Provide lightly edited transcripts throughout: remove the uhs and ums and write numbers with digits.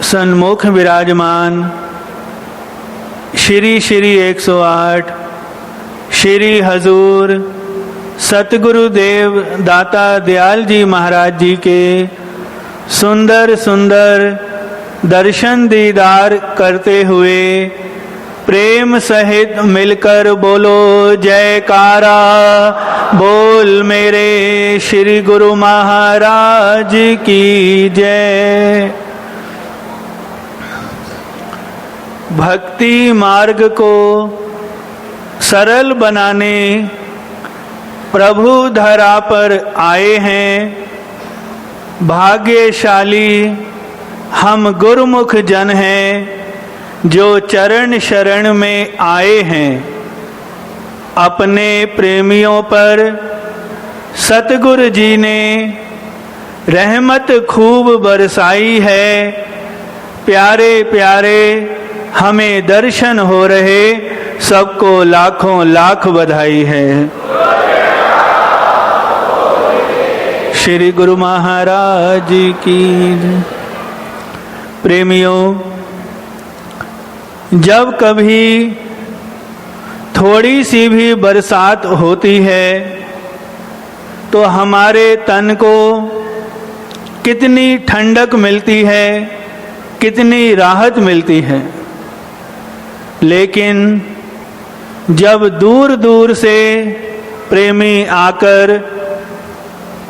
सन्मुख विराजमान श्री श्री 108 श्री हजूर सतगुरुदेव दाता दयाल जी महाराज जी के सुंदर सुंदर दर्शन दीदार करते हुए प्रेम सहित मिलकर बोलो जयकारा। बोल मेरे श्री गुरु महाराज की जय। भक्ति मार्ग को सरल बनाने प्रभु धरा पर आए हैं। भाग्यशाली हम गुरुमुख जन हैं जो चरण शरण में आए हैं। अपने प्रेमियों पर सतगुरु जी ने रहमत खूब बरसाई है। प्यारे प्यारे हमें दर्शन हो रहे, सबको लाखों लाख बधाई है। श्री गुरु महाराज की प्रेमियों, जब कभी थोड़ी सी भी बरसात होती है तो हमारे तन को कितनी ठंडक मिलती है, कितनी राहत मिलती है। लेकिन जब दूर दूर से प्रेमी आकर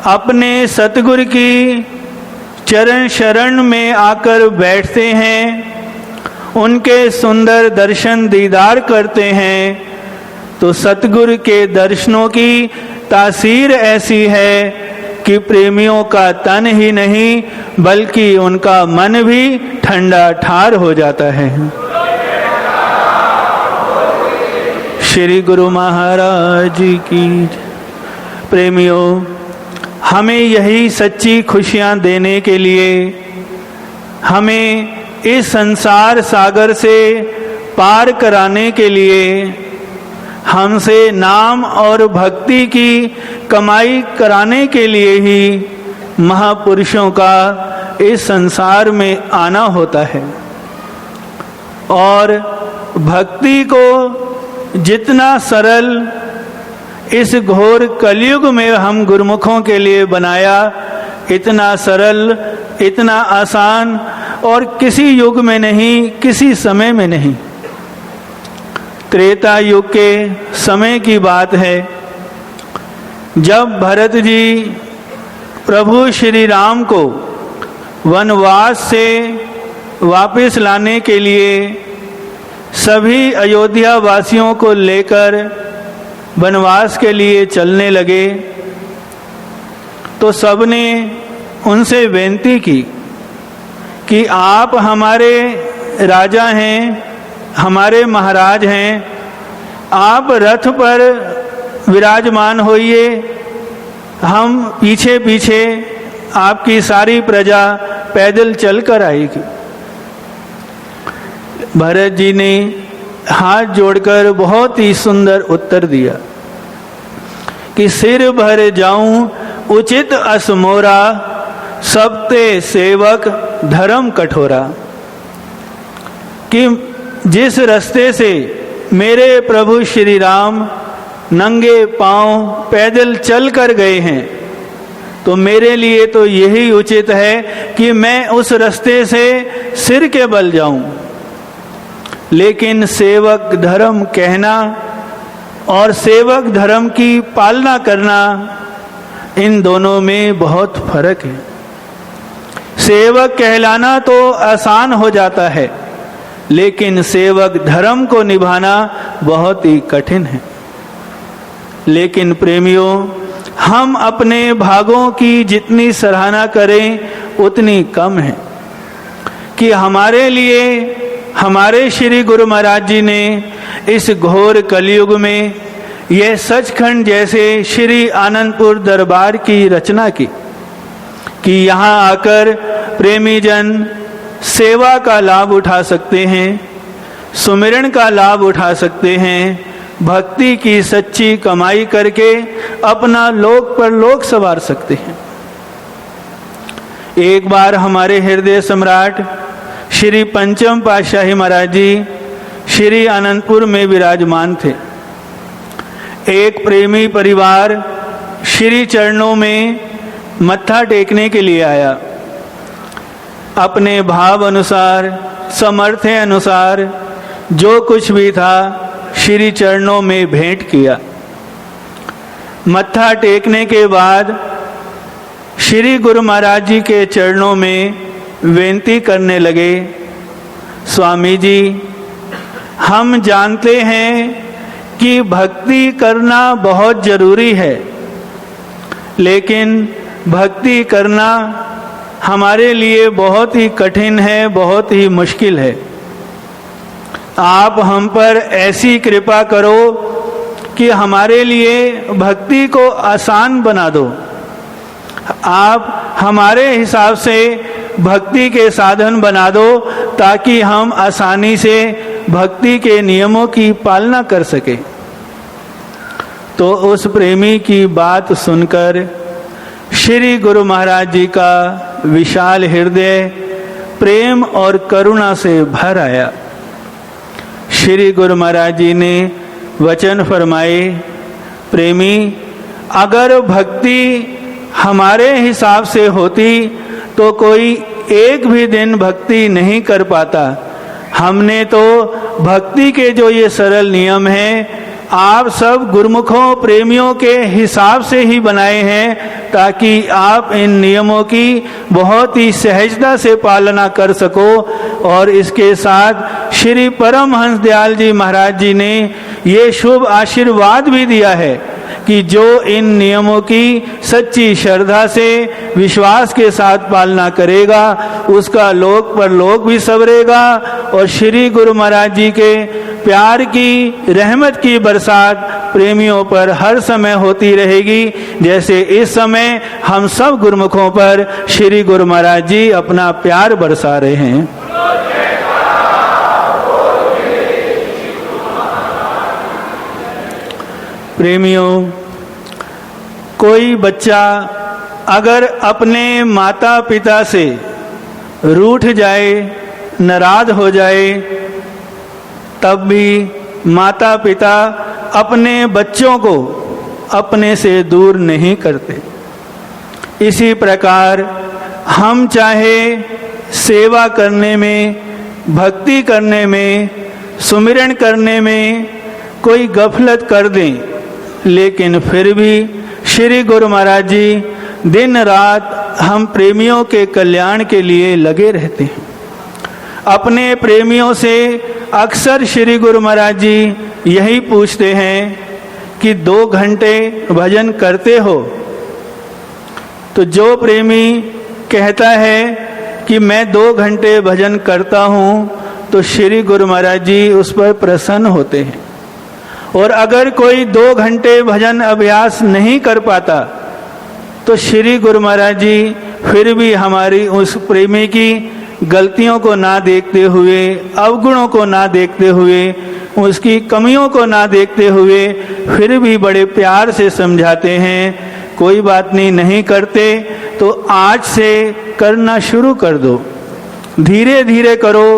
अपने सतगुरु की चरण शरण में आकर बैठते हैं, उनके सुंदर दर्शन दीदार करते हैं, तो सतगुरु के दर्शनों की तासीर ऐसी है कि प्रेमियों का तन ही नहीं बल्कि उनका मन भी ठंडा ठार हो जाता है। श्री गुरु महाराज की प्रेमियों, हमें यही सच्ची खुशियां देने के लिए, हमें इस संसार सागर से पार कराने के लिए, हमसे नाम और भक्ति की कमाई कराने के लिए ही महापुरुषों का इस संसार में आना होता है। और भक्ति को जितना सरल इस घोर कलयुग में हम गुरुमुखों के लिए बनाया, इतना सरल, इतना आसान और किसी युग में नहीं, किसी समय में नहीं। त्रेता युग के समय की बात है, जब भरत जी प्रभु श्री राम को वनवास से वापस लाने के लिए सभी अयोध्या वासियों को लेकर वनवास के लिए चलने लगे, तो सबने उनसे विनती की कि आप हमारे राजा हैं, हमारे महाराज हैं, आप रथ पर विराजमान होइए, हम पीछे पीछे आपकी सारी प्रजा पैदल चलकर आएगी। भरत जी ने हाथ जोड़कर बहुत ही सुंदर उत्तर दिया कि सिर भर जाऊं उचित असमोरा, सबते सेवक धर्म कठोरा। कि जिस रास्ते से मेरे प्रभु श्री राम नंगे पांव पैदल चल कर गए हैं, तो मेरे लिए तो यही उचित है कि मैं उस रास्ते से सिर के बल जाऊं। लेकिन सेवक धर्म कहना और सेवक धर्म की पालना करना, इन दोनों में बहुत फर्क है। सेवक कहलाना तो आसान हो जाता है, लेकिन सेवक धर्म को निभाना बहुत ही कठिन है। लेकिन प्रेमियों, हम अपने भागों की जितनी सराहना करें उतनी कम है कि हमारे लिए हमारे श्री गुरु महाराज जी ने इस घोर कलयुग में यह सचखंड जैसे श्री आनंदपुर दरबार की रचना की कि यहाँ आकर प्रेमी जन सेवा का लाभ उठा सकते हैं, सुमिरन का लाभ उठा सकते हैं, भक्ति की सच्ची कमाई करके अपना लोक पर लोक सवार सकते हैं। एक बार हमारे हृदय सम्राट श्री पंचम पातशाही महाराज जी श्री आनंदपुर में विराजमान थे। एक प्रेमी परिवार श्री चरणों में मत्था टेकने के लिए आया। अपने भाव अनुसार, सामर्थ्य अनुसार जो कुछ भी था श्री चरणों में भेंट किया। मत्था टेकने के बाद श्री गुरु महाराज जी के चरणों में विनती करने लगे, स्वामी जी, हम जानते हैं कि भक्ति करना बहुत जरूरी है, लेकिन भक्ति करना हमारे लिए बहुत ही कठिन है, बहुत ही मुश्किल है। आप हम पर ऐसी कृपा करो कि हमारे लिए भक्ति को आसान बना दो। आप हमारे हिसाब से भक्ति के साधन बना दो ताकि हम आसानी से भक्ति के नियमों की पालना कर सके। तो उस प्रेमी की बात सुनकर श्री गुरु महाराज जी का विशाल हृदय प्रेम और करुणा से भर आया। श्री गुरु महाराज जी ने वचन फरमाए, प्रेमी, अगर भक्ति हमारे हिसाब से होती तो कोई एक भी दिन भक्ति नहीं कर पाता। हमने तो भक्ति के जो ये सरल नियम हैं आप सब गुरुमुखों प्रेमियों के हिसाब से ही बनाए हैं ताकि आप इन नियमों की बहुत ही सहजता से पालना कर सको। और इसके साथ श्री परमहंस दयाल जी महाराज जी ने ये शुभ आशीर्वाद भी दिया है कि जो इन नियमों की सच्ची श्रद्धा से विश्वास के साथ पालना करेगा उसका लोक परलोक भी संवरेगा और श्री गुरु महाराज जी के प्यार की रहमत की बरसात प्रेमियों पर हर समय होती रहेगी, जैसे इस समय हम सब गुरुमुखों पर श्री गुरु महाराज जी अपना प्यार बरसा रहे हैं। प्रेमियों, कोई बच्चा अगर अपने माता पिता से रूठ जाए, नाराज हो जाए, तब भी माता पिता अपने बच्चों को अपने से दूर नहीं करते। इसी प्रकार हम चाहे सेवा करने में, भक्ति करने में, सुमिरन करने में कोई गफलत कर दें, लेकिन फिर भी श्री गुरु महाराज जी दिन रात हम प्रेमियों के कल्याण के लिए लगे रहते हैं। अपने प्रेमियों से अक्सर श्री गुरु महाराज जी यही पूछते हैं कि 2 घंटे भजन करते हो? तो जो प्रेमी कहता है कि मैं 2 घंटे भजन करता हूँ तो श्री गुरु महाराज जी उस पर प्रसन्न होते हैं। और अगर कोई 2 घंटे भजन अभ्यास नहीं कर पाता तो श्री गुरु महाराज जी फिर भी हमारी उस प्रेमी की गलतियों को ना देखते हुए, अवगुणों को ना देखते हुए, उसकी कमियों को ना देखते हुए फिर भी बड़े प्यार से समझाते हैं, कोई बात नहीं, नहीं करते तो आज से करना शुरू कर दो, धीरे धीरे करो,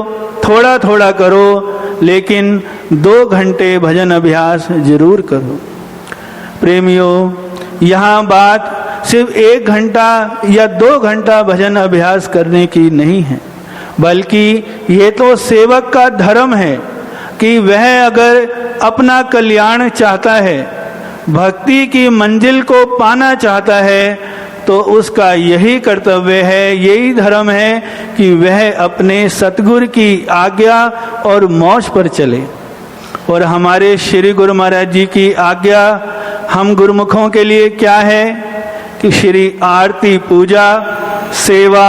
थोड़ा थोड़ा करो, लेकिन 2 घंटे भजन अभ्यास जरूर करो। प्रेमियों, यहाँ बात सिर्फ 1 घंटा या 2 घंटा भजन अभ्यास करने की नहीं है, बल्कि ये तो सेवक का धर्म है कि वह अगर अपना कल्याण चाहता है, भक्ति की मंजिल को पाना चाहता है, तो उसका यही कर्तव्य है, यही धर्म है कि वह अपने सतगुरु की आज्ञा और मौज पर चले। और हमारे श्री गुरु महाराज जी की आज्ञा हम गुरुमुखों के लिए क्या है कि श्री आरती, पूजा, सेवा,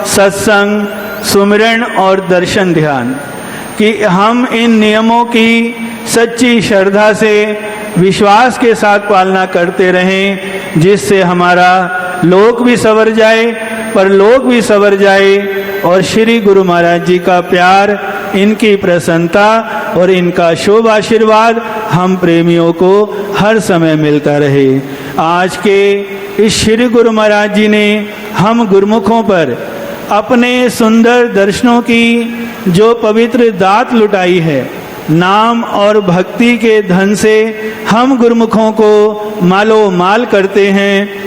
सत्संग, सुमिरन और दर्शन ध्यान, कि हम इन नियमों की सच्ची श्रद्धा से विश्वास के साथ पालना करते रहें, जिससे हमारा लोक भी संवर जाए, परलोक भी संवर जाए और श्री गुरु महाराज जी का प्यार, इनकी प्रसन्नता और इनका शुभ आशीर्वाद हम प्रेमियों को हर समय मिलता रहे। आज के इस श्री गुरु महाराज जी ने हम गुरुमुखों पर अपने सुंदर दर्शनों की जो पवित्र दात लुटाई है, नाम और भक्ति के धन से हम गुरुमुखों को मालो माल करते हैं।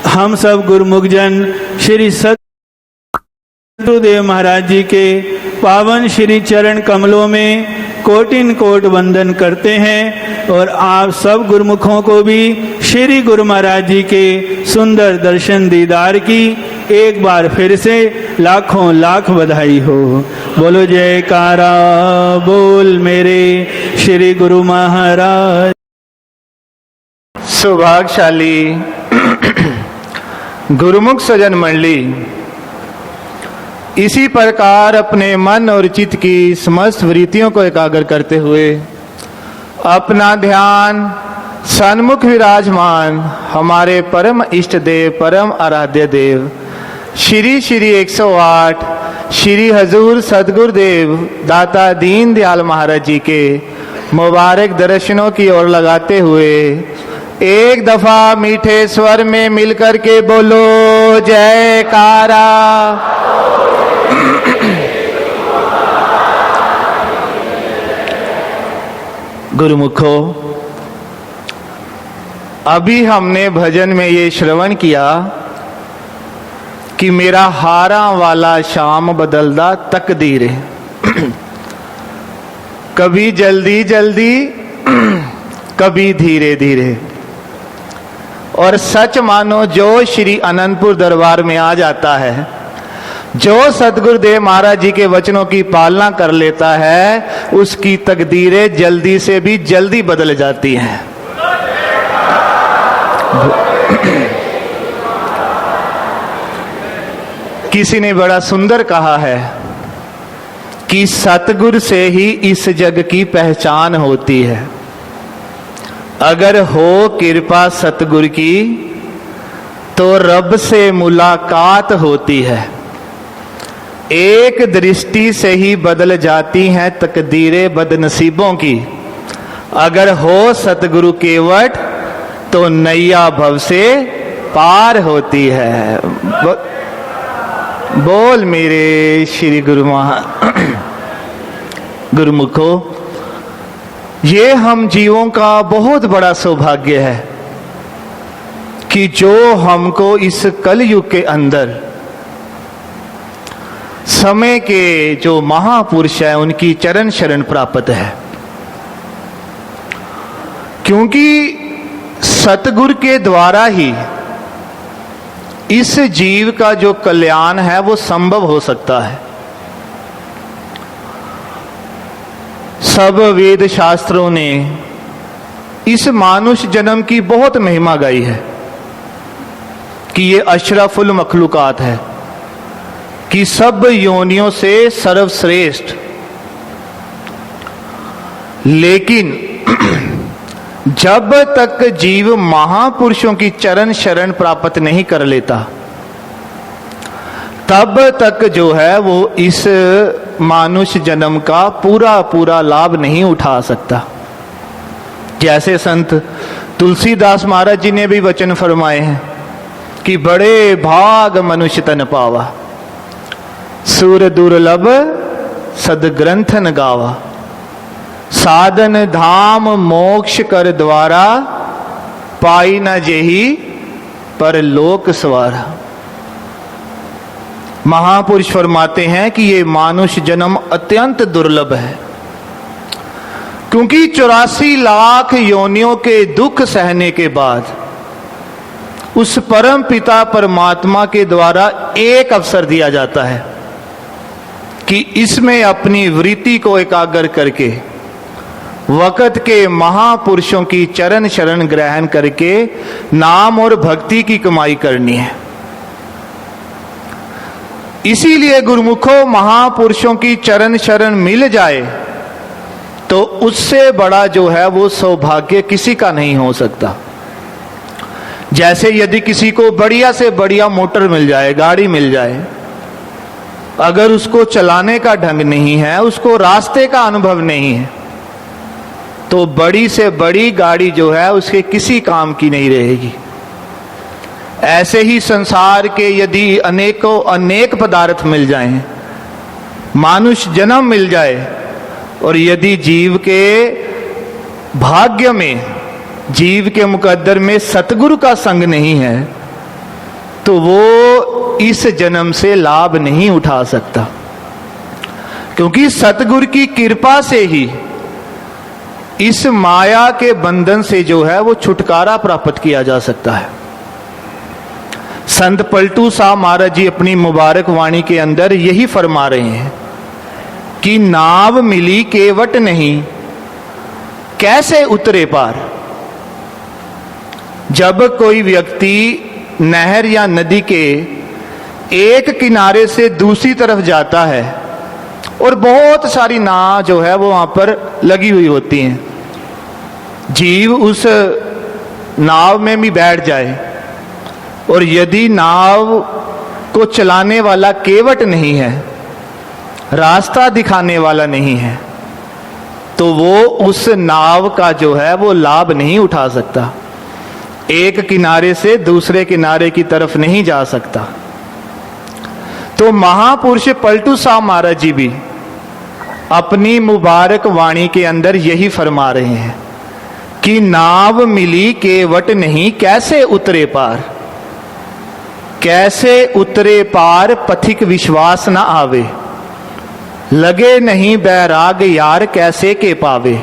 हम सब गुरुमुख जन श्री सद्गुरुदेव महाराज जी के पावन श्री चरण कमलों में कोटिन कोट वंदन करते हैं और आप सब गुरुमुखों को भी श्री गुरु महाराज जी के सुंदर दर्शन दीदार की एक बार फिर से लाखों लाख बधाई हो। बोलो जयकारा बोल मेरे श्री गुरु महाराज। सौभाग्यशाली गुरुमुख सजन मंडली, इसी प्रकार अपने मन और चित्त की समस्त वृत्तियों को एकाग्र करते हुए अपना ध्यान सन्मुख विराजमान हमारे परम इष्ट देव, परम आराध्य देव श्री श्री 108 श्री हजूर सदगुरुदेव दाता दीन दयाल महाराज जी के मुबारक दर्शनों की ओर लगाते हुए एक दफा मीठे स्वर में मिलकर के बोलो जयकारा। गुरुमुखो, अभी हमने भजन में ये श्रवण किया कि मेरा हारा वाला शाम बदलदा तकदीर है। कभी जल्दी जल्दी, कभी धीरे धीरे। और सच मानो जो श्री अनंतपुर दरबार में आ जाता है, जो सतगुरुदेव महाराज जी के वचनों की पालना कर लेता है, उसकी तकदीरें जल्दी से भी जल्दी बदल जाती हैं। किसी ने बड़ा सुंदर कहा है कि सतगुरु से ही इस जग की पहचान होती है। अगर हो कृपा सतगुरु की तो रब से मुलाकात होती है। एक दृष्टि से ही बदल जाती हैं तकदीरें बदनसीबों की। अगर हो सतगुरु केवट तो नैया भव से पार होती है। बोल मेरे श्री गुरुमुखो, ये हम जीवों का बहुत बड़ा सौभाग्य है कि जो हमको इस कलयुग के अंदर समय के जो महापुरुष है उनकी चरण शरण प्राप्त है। क्योंकि सतगुरु के द्वारा ही इस जीव का जो कल्याण है वो संभव हो सकता है। सब वेद शास्त्रों ने इस मानुष जन्म की बहुत महिमा गाई है कि ये अशरफुल मखलूकात है, कि सब योनियों से सर्वश्रेष्ठ। लेकिन जब तक जीव महापुरुषों की चरण शरण प्राप्त नहीं कर लेता, तब तक जो है वो इस मानुष जन्म का पूरा पूरा लाभ नहीं उठा सकता। जैसे संत तुलसीदास महाराज जी ने भी वचन फरमाए हैं कि बड़े भाग मनुष्य तन पावा, सुर दुर्लभ सदग्रंथन गावा, साधन धाम मोक्ष कर द्वारा, पाई न जेही पर लोक सवारा। महापुरुष फरमाते हैं कि ये मानुष जन्म अत्यंत दुर्लभ है, क्योंकि 84 लाख योनियों के दुख सहने के बाद उस परम पिता परमात्मा के द्वारा एक अवसर दिया जाता है कि इसमें अपनी वृत्ति को एकाग्र करके वक़्त के महापुरुषों की चरण शरण ग्रहण करके नाम और भक्ति की कमाई करनी है। इसीलिए गुरुमुखों, महापुरुषों की चरण शरण मिल जाए तो उससे बड़ा जो है वो सौभाग्य किसी का नहीं हो सकता। जैसे यदि किसी को बढ़िया से बढ़िया मोटर मिल जाए, गाड़ी मिल जाए, अगर उसको चलाने का ढंग नहीं है, उसको रास्ते का अनुभव नहीं है, तो बड़ी से बड़ी गाड़ी जो है उसके किसी काम की नहीं रहेगी। ऐसे ही संसार के यदि अनेकों अनेक पदार्थ मिल जाएं, मानुष जन्म मिल जाए, और यदि जीव के भाग्य में, जीव के मुकद्दर में सतगुरु का संग नहीं है, तो वो इस जन्म से लाभ नहीं उठा सकता। क्योंकि सतगुरु की कृपा से ही इस माया के बंधन से जो है वो छुटकारा प्राप्त किया जा सकता है। संत पलटू साहब महाराज जी अपनी मुबारक वाणी के अंदर यही फरमा रहे हैं कि नाव मिली केवट नहीं, कैसे उतरे पार। जब कोई व्यक्ति नहर या नदी के एक किनारे से दूसरी तरफ जाता है और बहुत सारी नाव जो है वो वहां पर लगी हुई होती हैं, जीव उस नाव में भी बैठ जाए, और यदि नाव को चलाने वाला केवट नहीं है, रास्ता दिखाने वाला नहीं है, तो वो उस नाव का जो है वो लाभ नहीं उठा सकता, एक किनारे से दूसरे किनारे की तरफ नहीं जा सकता। तो महापुरुष पलटू साहब महाराज जी भी अपनी मुबारक वाणी के अंदर यही फरमा रहे हैं कि नाव मिली केवट नहीं, कैसे उतरे पार। कैसे उतरे पार पथिक विश्वास न आवे, लगे नहीं बैराग यार कैसे के पावे।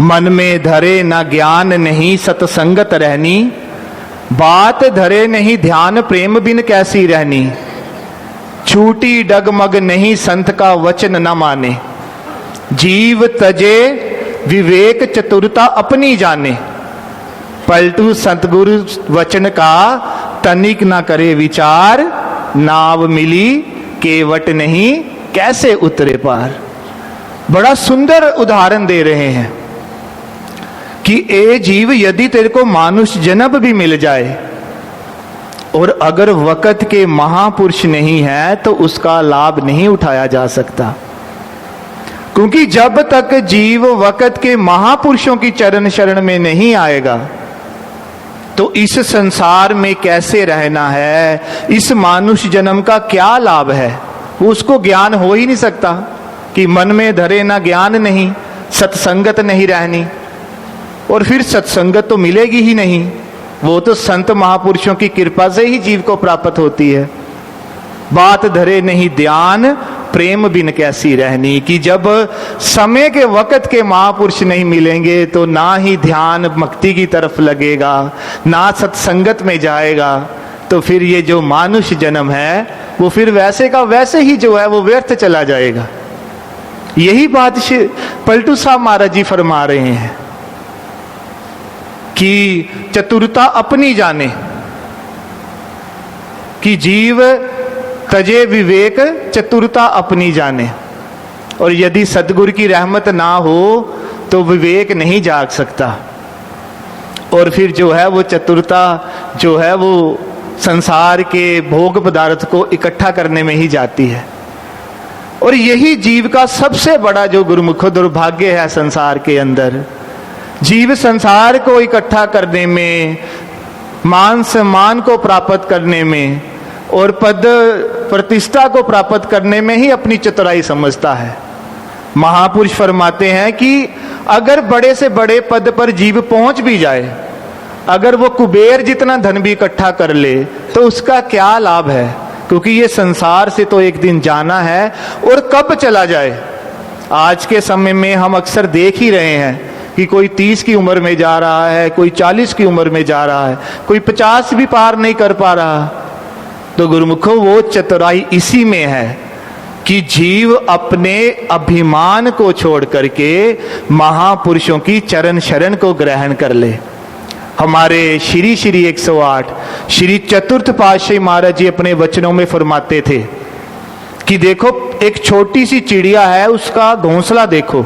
मन में धरे न ज्ञान नहीं सतसंगत रहनी, बात धरे नहीं ध्यान प्रेम बिन कैसी रहनी। छूटी डगमग नहीं संत का वचन न माने, जीव तजे विवेक चतुरता अपनी जाने। पलटू सतगुरु वचन का तनिक ना करे विचार, नाव मिली केवट नहीं कैसे उतरे पार। बड़ा सुंदर उदाहरण दे रहे हैं कि ए जीव, यदि तेरे को मानुष जन्म भी मिल जाए और अगर वक़्त के महापुरुष नहीं है तो उसका लाभ नहीं उठाया जा सकता। क्योंकि जब तक जीव वक़्त के महापुरुषों की चरण शरण में नहीं आएगा तो इस संसार में कैसे रहना है, इस मानुष जन्म का क्या लाभ है, उसको ज्ञान हो ही नहीं सकता। कि मन में धरे ना ज्ञान नहीं, सत्संगत नहीं रहनी, और फिर सत्संगत तो मिलेगी ही नहीं, वो तो संत महापुरुषों की कृपा से ही जीव को प्राप्त होती है। बात धरे नहीं ध्यान प्रेम बिन कैसी रहनी, कि जब समय के वक़्त के महापुरुष नहीं मिलेंगे तो ना ही ध्यान भक्ति की तरफ लगेगा, ना सत्संगत में जाएगा, तो फिर ये जो मानुष जन्म है वो फिर वैसे का वैसे ही जो है वो व्यर्थ चला जाएगा। यही बात पलटू साहब महाराज जी फरमा रहे हैं कि चतुरता अपनी जाने, कि जीव तजे विवेक चतुरता अपनी जाने। और यदि सदगुरु की रहमत ना हो तो विवेक नहीं जाग सकता, और फिर जो है वो चतुरता जो है वो संसार के भोग पदार्थ को इकट्ठा करने में ही जाती है। और यही जीव का सबसे बड़ा जो गुरुमुख दुर्भाग्य है संसार के अंदर। जीव संसार को इकट्ठा करने में, मान सम्मान को प्राप्त करने में और पद प्रतिष्ठा को प्राप्त करने में ही अपनी चतुराई समझता है। महापुरुष फरमाते हैं कि अगर बड़े से बड़े पद पर जीव पहुंच भी जाए, अगर वो कुबेर जितना धन भी इकट्ठा कर ले तो उसका क्या लाभ है, क्योंकि ये संसार से तो एक दिन जाना है, और कब चला जाए। आज के समय में हम अक्सर देख ही रहे हैं कि कोई 30 की उम्र में जा रहा है, कोई 40 की उम्र में जा रहा है, कोई 50 भी पार नहीं कर पा रहा। तो गुरुमुखों, वो चतुराई इसी में है कि जीव अपने अभिमान को छोड़ करके महापुरुषों की चरण शरण को ग्रहण कर ले। हमारे श्री 108 श्री चतुर्थ पातशाही महाराज जी अपने वचनों में फरमाते थे कि देखो, एक छोटी सी चिड़िया है, उसका घोंसला देखो।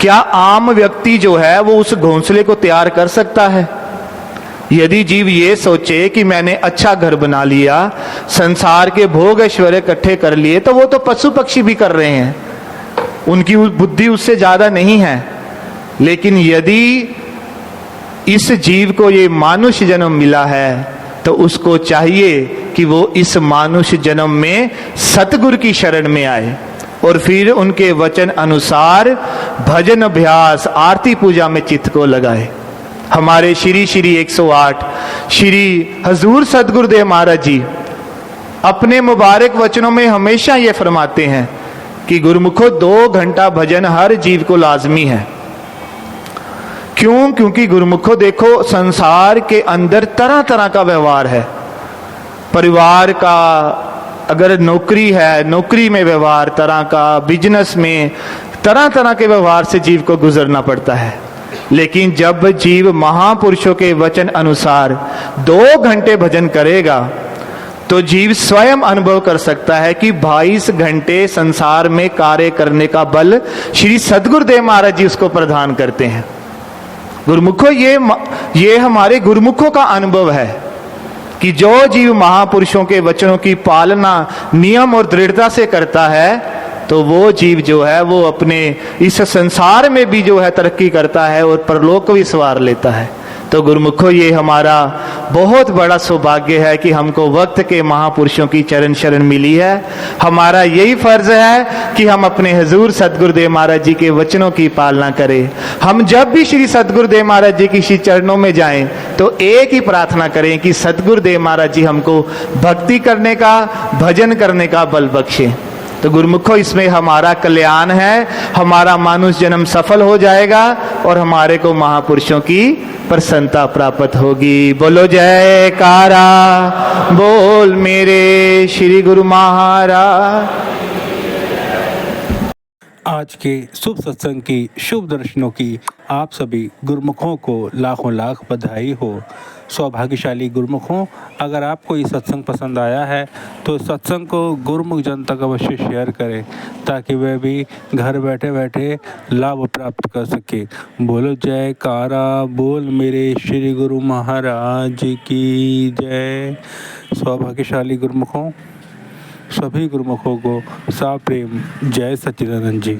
क्या आम व्यक्ति जो है वो उस घोंसले को तैयार कर सकता है? यदि जीव ये सोचे कि मैंने अच्छा घर बना लिया, संसार के भोग ऐश्वर्य इकट्ठे कर लिए, तो वो तो पशु पक्षी भी कर रहे हैं, उनकी बुद्धि उससे ज्यादा नहीं है। लेकिन यदि इस जीव को ये मानुष जन्म मिला है तो उसको चाहिए कि वो इस मानुष जन्म में सतगुरु की शरण में आए और फिर उनके वचन अनुसार भजन अभ्यास आरती पूजा में चित्त को लगाए। हमारे श्री श्री 108 श्री हजूर सतगुरुदेव महाराज जी अपने मुबारक वचनों में हमेशा ये फरमाते हैं कि गुरुमुखो 2 घंटा भजन हर जीव को लाजमी है। क्यों? क्योंकि गुरुमुखो देखो, संसार के अंदर तरह तरह का व्यवहार है। परिवार का अगर नौकरी है, नौकरी में व्यवहार तरह का, बिजनेस में तरह तरह के व्यवहार से जीव को गुजरना पड़ता है। लेकिन जब जीव महापुरुषों के वचन अनुसार 2 घंटे भजन करेगा तो जीव स्वयं अनुभव कर सकता है कि 22 घंटे संसार में कार्य करने का बल श्री सद्गुरुदेव महाराज जी उसको प्रदान करते हैं। गुरुमुखो, ये हमारे गुरुमुखों का अनुभव है कि जो जीव महापुरुषों के वचनों की पालना नियम और दृढ़ता से करता है तो वो जीव जो है वो अपने इस संसार में भी जो है तरक्की करता है और परलोक को भी सवार लेता है। तो गुरुमुखो, ये हमारा बहुत बड़ा सौभाग्य है कि हमको वक्त के महापुरुषों की चरण शरण मिली है। हमारा यही फर्ज है कि हम अपने हजूर सतगुरुदेव महाराज जी के वचनों की पालना करें। हम जब भी श्री सतगुरुदेव महाराज जी की श्री चरणों में जाएं तो एक ही प्रार्थना करें कि सतगुरुदेव महाराज जी हमको भक्ति करने का, भजन करने का बल बख्शें। तो गुरुमुखो, इसमें हमारा कल्याण है, हमारा मानुष जन्म सफल हो जाएगा और हमारे को महापुरुषों की प्रसन्नता प्राप्त होगी। बोलो जयकारा, बोल मेरे श्री गुरु महाराज। आज के शुभ सत्संग की, शुभ दर्शनों की आप सभी गुरुमुखों को लाखों लाख बधाई हो। सौभाग्यशाली गुरुमुखों, अगर आपको ये सत्संग पसंद आया है तो सत्संग को गुरुमुख जन तक अवश्य शेयर करें ताकि वह भी घर बैठे बैठे लाभ प्राप्त कर सके। बोलो जयकारा, बोल मेरे श्री गुरु महाराज की जय। सौभाग्यशाली गुरुमुखों, सभी गुरुमुखों को साप्रेम जय सच्चिदानंद जी।